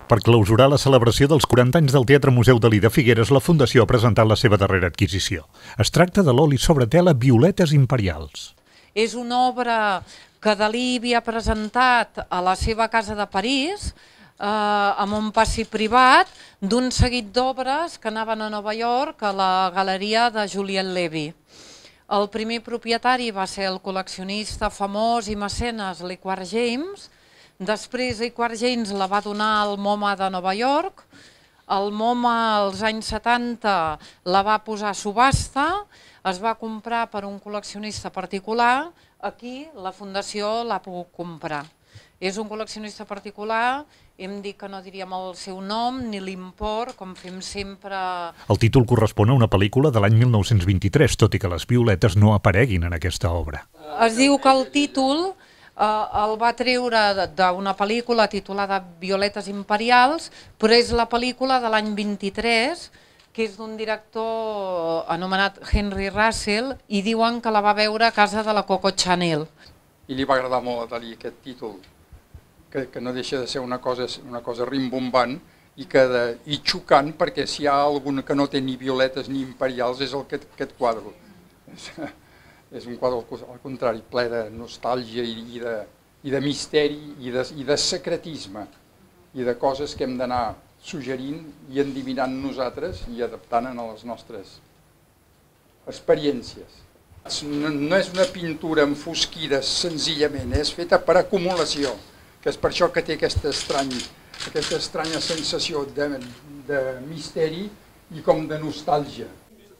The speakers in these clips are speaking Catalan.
Per clausurar la celebració dels 40 anys del Teatre Museu Dalí de Figueres, la Fundació ha presentat la seva darrera adquisició. Es tracta de l'oli sobre tela Violetes Imperials. És una obra que Dalí havia presentat a la seva casa de París, amb un passi privat d'un seguit d'obres que anaven a Nova York a la galeria de Julian Levy. El primer propietari va ser el col·leccionista famós i mecenes Lequard James. Després Lequard James la va donar al MoMA de Nova York. El MoMA als anys 70 la va posar a subhasta, es va comprar per un col·leccionista particular. Aquí la Fundació l'ha pogut comprar. És un col·leccionista particular, hem dit que no diríem el seu nom ni l'import, com fem sempre. El títol correspon a una pel·lícula de l'any 1923, tot i que les violetes no apareguin en aquesta obra. Es diu que el títol el va treure d'una pel·lícula titulada Violetes Imperials, però és la pel·lícula de l'any 23, que és d'un director anomenat Henry Russell, i diuen que la va veure a casa de la Coco Chanel. I li va agradar molt a Dalí aquest títol, que no deixa de ser una cosa rimbombant i xocant, perquè si hi ha alguna que no té ni violetes ni imperials és aquest quadre. És un quadre al contrari, ple de nostàlgia i de misteri i de secretisme i de coses que hem d'anar suggerint i endivinant nosaltres i adaptant a les nostres experiències. No és una pintura enfosquida senzillament, és feta per acumulació, que és per això que té aquesta estranya sensació de misteri i com de nostàlgia.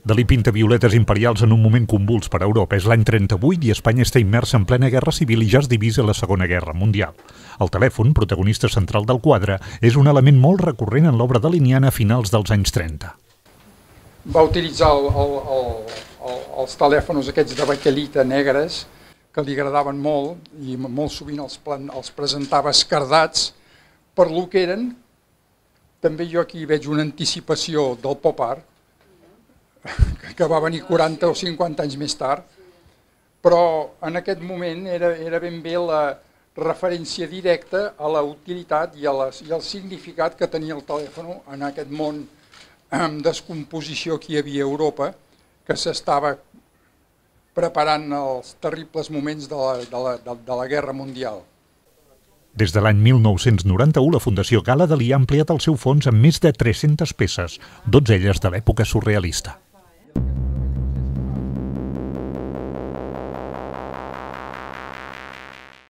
Dalí pinta violetes imperials en un moment convuls per a Europa. És l'any 38 i Espanya està immersa en plena guerra civil i ja es divisa a la Segona Guerra Mundial. El telèfon, protagonista central del quadre, és un element molt recurrent en l'obra daliniana a finals dels anys 30. Va utilitzar els telèfons aquests de baquelita negres, que li agradaven molt, i molt sovint els presentava escardats per lo que eren. També jo aquí veig una anticipació del pop art, que va venir 40 o 50 anys més tard, però en aquest moment era ben bé la referència directa a la utilitat i al significat que tenia el telèfon en aquest món en descomposició que hi havia a Europa, que s'estava preparant els terribles moments de la Guerra Mundial. Des de l'any 1991, la Fundació Gala Dalí ha ampliat el seu fons amb més de 300 peces, 12 elles de l'època surrealista.